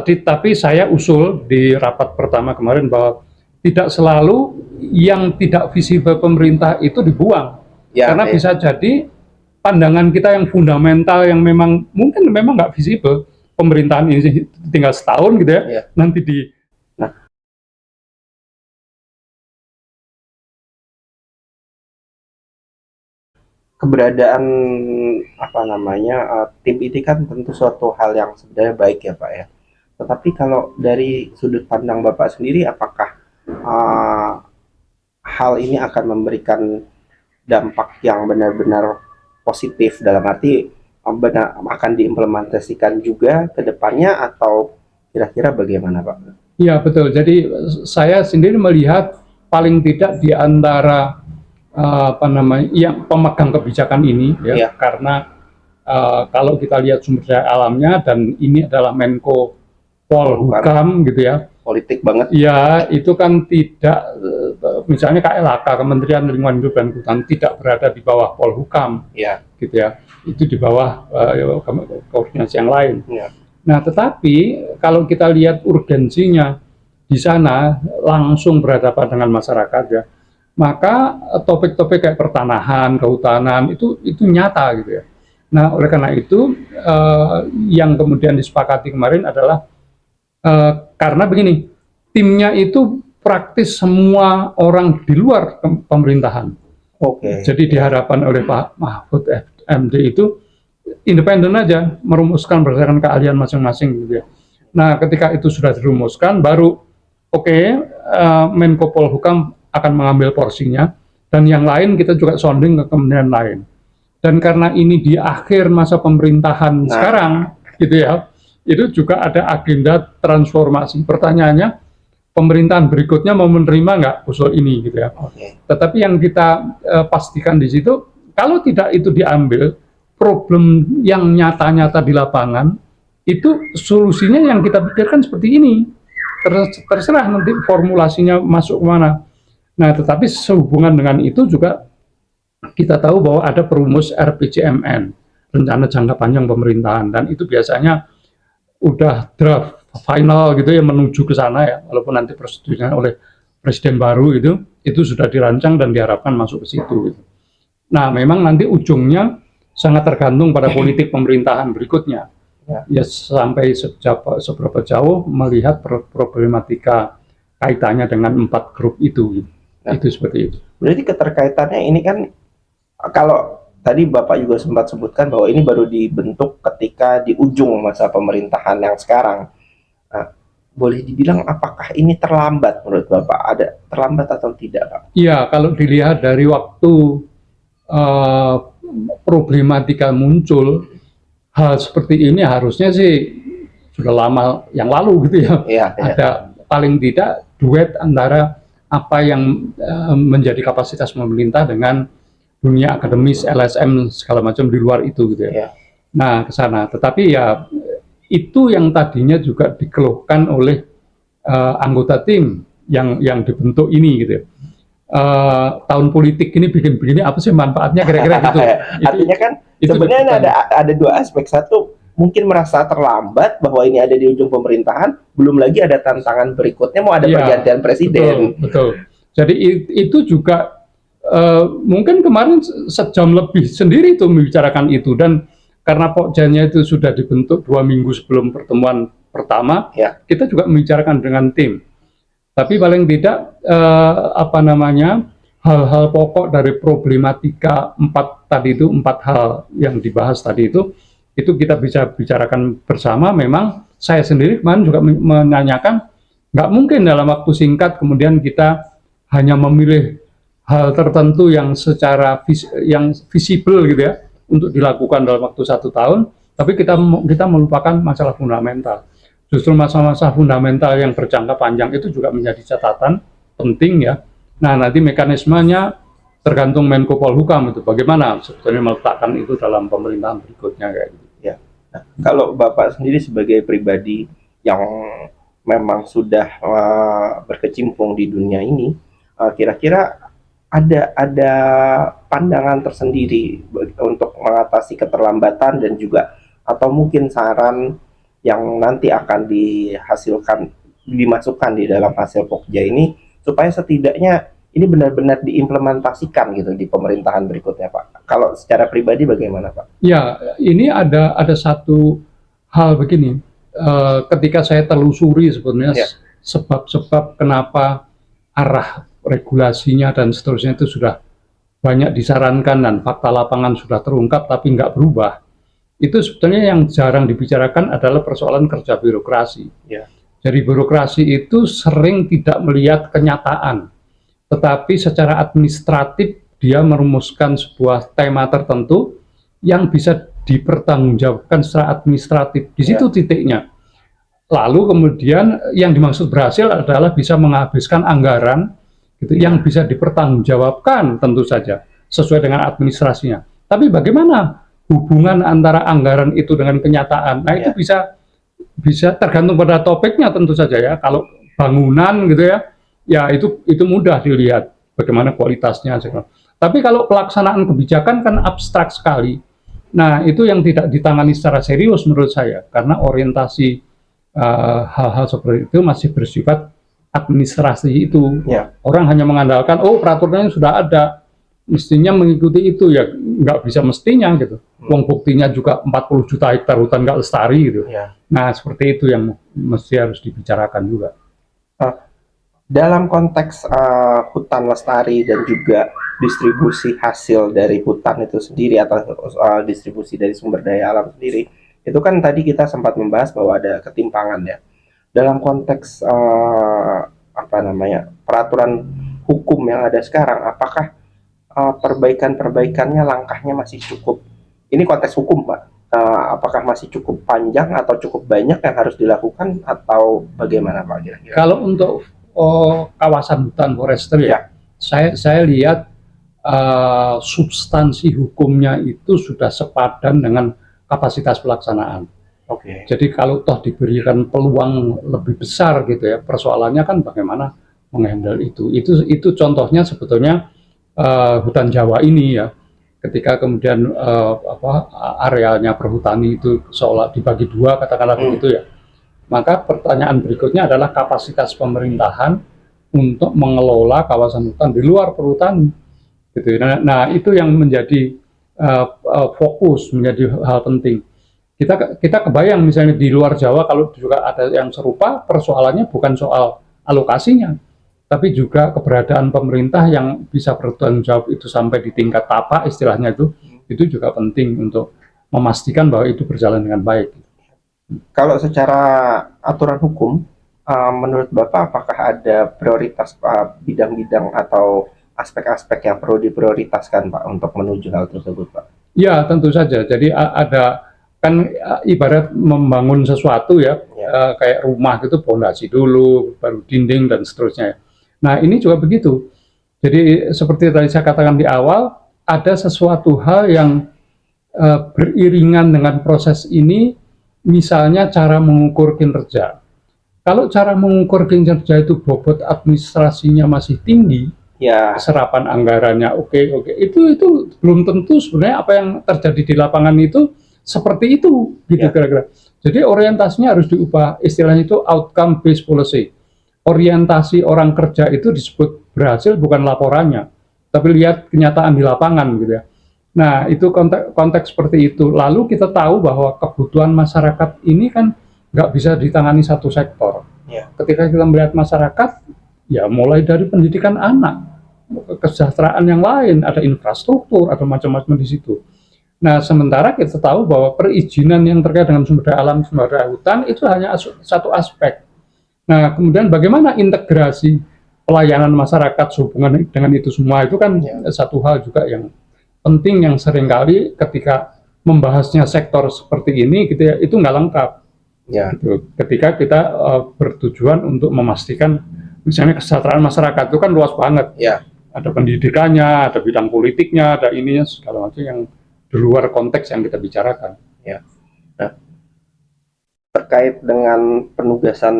tapi saya usul di rapat pertama kemarin bahwa tidak selalu yang tidak visible pemerintah itu dibuang, Ya, karena ya. bisa jadi pandangan kita yang fundamental yang memang mungkin memang nggak visible pemerintahan ini tinggal setahun gitu ya, Ya. nanti di Keberadaan tim ini kan tentu suatu hal yang sebenarnya baik ya Pak ya. Tetapi kalau dari sudut pandang Bapak sendiri, apakah uh, hal ini akan memberikan dampak yang benar-benar positif, dalam arti benar akan diimplementasikan juga ke depannya, atau kira-kira bagaimana Pak? Iya betul. Jadi saya sendiri melihat paling tidak di antara yang pemegang kebijakan ini ya, Ya. karena kalau kita lihat sumber daya alamnya dan ini adalah Menko Polhukam gitu ya. Politik banget. Ya, itu kan tidak misalnya KLHK, Kementerian Lingkungan Hidup dan Kehutanan, tidak berada di bawah Polhukam. Ya. Gitu ya. Itu di bawah koordinasi yang lain. Ya. Nah, tetapi kalau kita lihat urgensinya di sana langsung berhadapan dengan masyarakat ya, maka topik-topik kayak pertanahan, kehutanan itu nyata gitu ya. Nah, oleh karena itu yang kemudian disepakati kemarin adalah karena begini, timnya itu praktis semua orang di luar pemerintahan. Oke. Jadi diharapkan oleh Pak Mahfud MD itu independen aja, merumuskan berdasarkan keahlian masing-masing gitu ya. Nah, ketika itu sudah dirumuskan, baru Menko Polhukam akan mengambil porsinya, dan yang lain kita juga sounding ke kementerian lain. Dan karena ini di akhir masa pemerintahan sekarang, gitu ya, itu juga ada agenda transformasi. Pertanyaannya, pemerintahan berikutnya mau menerima nggak usul ini, gitu ya. Tetapi yang kita pastikan di situ, kalau tidak itu diambil, problem yang nyata-nyata di lapangan, itu solusinya yang kita pikirkan seperti ini. Terserah nanti formulasinya masuk kemana. Nah, tetapi sehubungan dengan itu juga kita tahu bahwa ada perumus RPJMN, rencana jangka panjang pemerintahan, dan itu biasanya udah draft final gitu ya, menuju ke sana ya, walaupun nanti persetujuan oleh presiden baru itu sudah dirancang dan diharapkan masuk ke situ gitu. Nah, memang nanti ujungnya sangat tergantung pada politik pemerintahan berikutnya ya, sampai seberapa jauh melihat problematika kaitannya dengan 4 grup itu. Itu seperti itu. Berarti keterkaitannya ini kan, kalau tadi Bapak juga sempat sebutkan bahwa ini baru dibentuk ketika di ujung masa pemerintahan yang sekarang. Nah, boleh dibilang apakah ini terlambat menurut Bapak? Ada terlambat atau tidak, Pak? Iya, kalau dilihat dari waktu problematika muncul, hal seperti ini harusnya sih sudah lama yang lalu gitu ya. Iya. Ada paling tidak duet antara apa yang menjadi kapasitas pemerintah dengan dunia akademis, LSM segala macam di luar itu gitu ya. Nah, ke sana. Tetapi ya itu yang tadinya juga dikeluhkan oleh anggota tim yang dibentuk ini gitu ya. Tahun politik ini bikin begini, apa sih manfaatnya kira-kira gitu. Artinya kan sebenarnya ada dua aspek. Satu, mungkin merasa terlambat bahwa ini ada di ujung pemerintahan, belum lagi ada tantangan berikutnya, mau ada pergantian presiden. Betul. Jadi itu juga mungkin kemarin sejam lebih sendiri itu membicarakan itu, dan karena pokjanya itu sudah dibentuk 2 minggu sebelum pertemuan pertama, kita juga membicarakan dengan tim. Tapi paling tidak hal-hal pokok dari problematika 4 hal yang dibahas tadi itu kita bisa bicarakan bersama. Memang saya sendiri kemarin juga menanyakan, nggak mungkin dalam waktu singkat kemudian kita hanya memilih hal tertentu yang secara yang visible gitu ya untuk dilakukan dalam waktu 1 tahun, tapi kita melupakan masalah fundamental. Justru masa-masa fundamental yang berjangka panjang itu juga menjadi catatan penting ya. Nah, nanti mekanismenya tergantung Menko Polhukam itu bagaimana sebetulnya meletakkan itu dalam pemerintahan berikutnya kayak gitu. Ya. Nah, kalau Bapak sendiri sebagai pribadi yang memang sudah berkecimpung di dunia ini, kira-kira ada pandangan tersendiri untuk mengatasi keterlambatan, dan juga atau mungkin saran yang nanti akan dimasukkan di dalam hasil Pokja ini, supaya setidaknya ini benar-benar diimplementasikan gitu di pemerintahan berikutnya, Pak. Kalau secara pribadi bagaimana, Pak? Ya, ini ada satu hal begini. Ketika saya telusuri sebenarnya Ya. sebab-sebab kenapa arah regulasinya dan seterusnya itu sudah banyak disarankan dan fakta lapangan sudah terungkap tapi nggak berubah. Itu sebetulnya yang jarang dibicarakan adalah persoalan kerja birokrasi. Ya. Jadi birokrasi itu sering tidak melihat kenyataan, tetapi secara administratif dia merumuskan sebuah tema tertentu yang bisa dipertanggungjawabkan secara administratif. Di situ titiknya. Lalu kemudian yang dimaksud berhasil adalah bisa menghabiskan anggaran gitu, yang bisa dipertanggungjawabkan tentu saja sesuai dengan administrasinya. Tapi bagaimana hubungan antara anggaran itu dengan kenyataan? Nah, itu bisa tergantung pada topiknya tentu saja ya. Kalau bangunan gitu ya, ya itu mudah dilihat bagaimana kualitasnya. Tapi kalau pelaksanaan kebijakan kan abstrak sekali. Nah, itu yang tidak ditangani secara serius menurut saya, karena orientasi hal-hal seperti itu masih bersifat administrasi itu. Ya. Orang hanya mengandalkan, oh peraturannya sudah ada, mestinya mengikuti itu, ya nggak bisa mestinya gitu. Uang buktinya juga 40 juta hektar hutan nggak lestari gitu. Ya. Nah, seperti itu yang mesti harus dibicarakan juga. Dalam konteks hutan lestari dan juga distribusi hasil dari hutan itu sendiri atau distribusi dari sumber daya alam sendiri, itu kan tadi kita sempat membahas bahwa ada ketimpangan ya. Dalam konteks peraturan hukum yang ada sekarang, apakah perbaikan-perbaikannya langkahnya masih cukup? Ini konteks hukum, Pak. Apakah masih cukup panjang atau cukup banyak yang harus dilakukan atau bagaimana, Pak, kira-kira? Kalau untuk kawasan hutan forestry ya, saya lihat substansi hukumnya itu sudah sepadan dengan kapasitas pelaksanaan. Oke. Jadi kalau toh diberikan peluang lebih besar gitu ya, persoalannya kan bagaimana menghandle itu. Itu contohnya sebetulnya hutan Jawa ini ya. Ketika kemudian arealnya perhutani itu seolah dibagi dua, katakanlah begitu ya. Maka pertanyaan berikutnya adalah kapasitas pemerintahan untuk mengelola kawasan hutan di luar perhutani. Gitu. Nah, itu yang menjadi fokus, menjadi hal penting. Kita kebayang misalnya di luar Jawa kalau juga ada yang serupa, persoalannya bukan soal alokasinya, tapi juga keberadaan pemerintah yang bisa bertanggung jawab itu sampai di tingkat tapak istilahnya itu juga penting untuk memastikan bahwa itu berjalan dengan baik. Kalau secara aturan hukum, menurut Bapak apakah ada prioritas bidang-bidang atau aspek-aspek yang perlu diprioritaskan, Pak, untuk menuju hal tersebut, Pak? Ya, tentu saja. Jadi ada kan ibarat membangun sesuatu ya, kayak rumah gitu, pondasi dulu, baru dinding dan seterusnya. Nah, ini juga begitu. Jadi seperti tadi saya katakan di awal, ada sesuatu hal yang beriringan dengan proses ini. Misalnya cara mengukur kinerja. Kalau cara mengukur kinerja itu bobot administrasinya masih tinggi, ya serapan anggarannya oke, itu belum tentu sebenarnya apa yang terjadi di lapangan itu seperti itu, gitu kira-kira. Jadi orientasinya harus diubah, istilahnya itu outcome based policy. Orientasi orang kerja itu disebut berhasil bukan laporannya, tapi lihat kenyataan di lapangan gitu ya. Nah, itu konteks seperti itu. Lalu kita tahu bahwa kebutuhan masyarakat ini kan nggak bisa ditangani satu sektor. Ketika kita melihat masyarakat, ya mulai dari pendidikan anak, kesejahteraan yang lain, ada infrastruktur, ada macam-macam di situ. Nah, sementara kita tahu bahwa perizinan yang terkait dengan sumber daya alam, sumber daya hutan, itu hanya satu aspek. Nah, kemudian bagaimana integrasi pelayanan masyarakat sehubungan dengan itu semua, itu kan satu hal juga yang penting yang seringkali ketika membahasnya sektor seperti ini gitu ya, itu nggak lengkap. Gitu. Ketika kita bertujuan untuk memastikan misalnya kesejahteraan masyarakat itu kan luas banget. Ada pendidikannya, ada bidang politiknya, ada ininya segala macam yang di luar konteks yang kita bicarakan. Nah, terkait dengan penugasan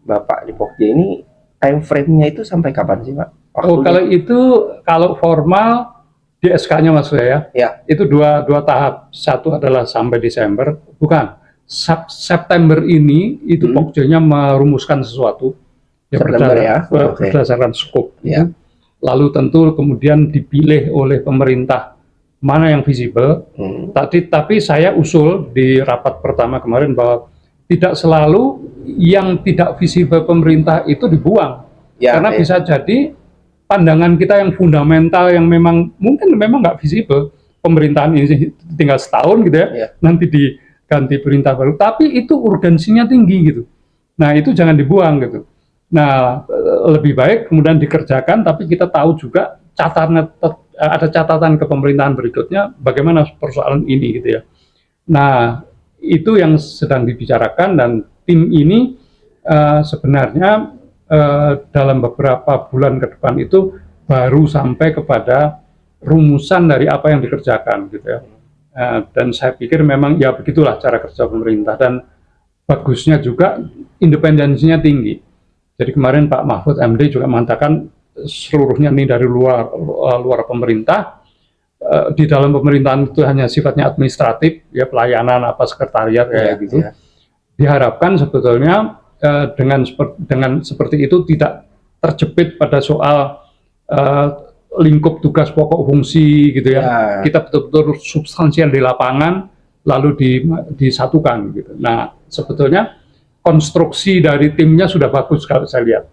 Bapak di Pokja ini, time frame-nya itu sampai kapan sih, Pak? Kalau formal di SK-nya maksud saya, itu dua tahap. Satu adalah sampai Desember, bukan, September ini itu Pokja-nya merumuskan sesuatu ya, September ya. Oke. berdasarkan skop. Ya. Lalu tentu kemudian dipilih oleh pemerintah mana yang visible. Tapi saya usul di rapat pertama kemarin bahwa tidak selalu yang tidak visible pemerintah itu dibuang. Ya, Karena ya. bisa jadi pandangan kita yang fundamental yang memang mungkin memang nggak visible, pemerintahan ini tinggal setahun gitu ya, Ya. nanti diganti perintah baru, tapi itu urgensinya tinggi gitu. Nah itu jangan dibuang gitu. Nah lebih baik kemudian dikerjakan, tapi kita tahu juga ada catatan ke pemerintahan berikutnya bagaimana persoalan ini gitu ya. Nah itu yang sedang dibicarakan, dan tim ini sebenarnya dalam beberapa bulan ke depan itu baru sampai kepada rumusan dari apa yang dikerjakan gitu ya. Dan saya pikir memang ya begitulah cara kerja pemerintah, dan bagusnya juga independensinya tinggi. Jadi kemarin Pak Mahfud MD juga mengatakan seluruhnya ini dari luar pemerintah. Di dalam pemerintahan itu hanya sifatnya administratif ya, pelayanan apa sekretariat kayak gitu. Ya. Diharapkan sebetulnya dengan seperti itu tidak terjepit pada soal lingkup tugas pokok fungsi gitu ya. Kita betul-betul substansial di lapangan lalu disatukan gitu. Nah sebetulnya konstruksi dari timnya sudah bagus kalau saya lihat,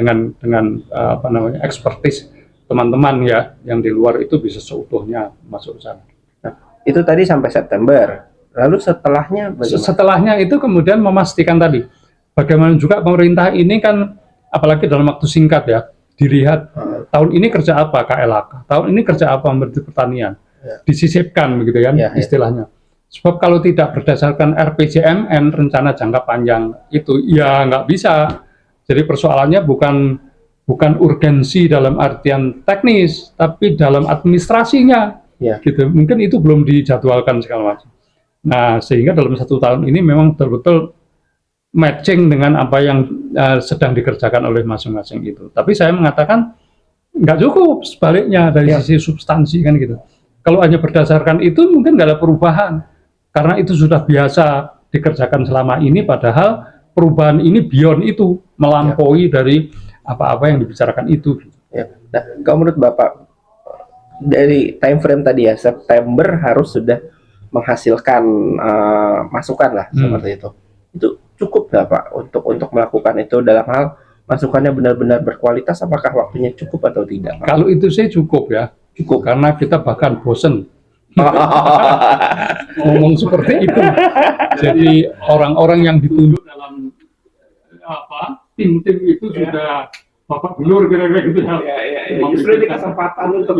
dengan apa namanya expertise teman-teman ya yang di luar itu bisa seutuhnya masuk ke sana. Nah, itu tadi sampai September. Lalu setelahnya bagaimana? Setelahnya itu kemudian memastikan tadi bagaimana juga pemerintah ini kan, apalagi dalam waktu singkat ya, dilihat tahun ini kerja apa KLHK, tahun ini kerja apa Menteri Pertanian, disisipkan begitu kan istilahnya. Sebab kalau tidak berdasarkan RPJMN, rencana jangka panjang itu ya nggak bisa. Jadi persoalannya bukan urgensi dalam artian teknis, tapi dalam administrasinya. Gitu. Mungkin itu belum dijadwalkan segala macam. Nah, sehingga dalam 1 tahun ini memang betul-betul matching dengan apa yang sedang dikerjakan oleh masing-masing itu. Tapi saya mengatakan nggak cukup, sebaliknya dari sisi substansi kan gitu. Kalau hanya berdasarkan itu mungkin nggak ada perubahan, karena itu sudah biasa dikerjakan selama ini, padahal perubahan ini beyond itu, melampaui dari apa-apa yang dibicarakan itu. Nah, kalau menurut Bapak dari time frame tadi ya, September harus sudah menghasilkan masukan lah seperti itu. Itu cukup nggak Pak untuk melakukan itu, dalam hal masukannya benar-benar berkualitas? Apakah waktunya cukup atau tidak Pak? Kalau itu sih cukup ya, cukup, karena kita bahkan bosen ngomong seperti itu. Jadi orang-orang yang ditunjuk dalam tim-tim itu sudah Bapak Gubernur kira-kira gitu ya. Justru ini kesempatan untuk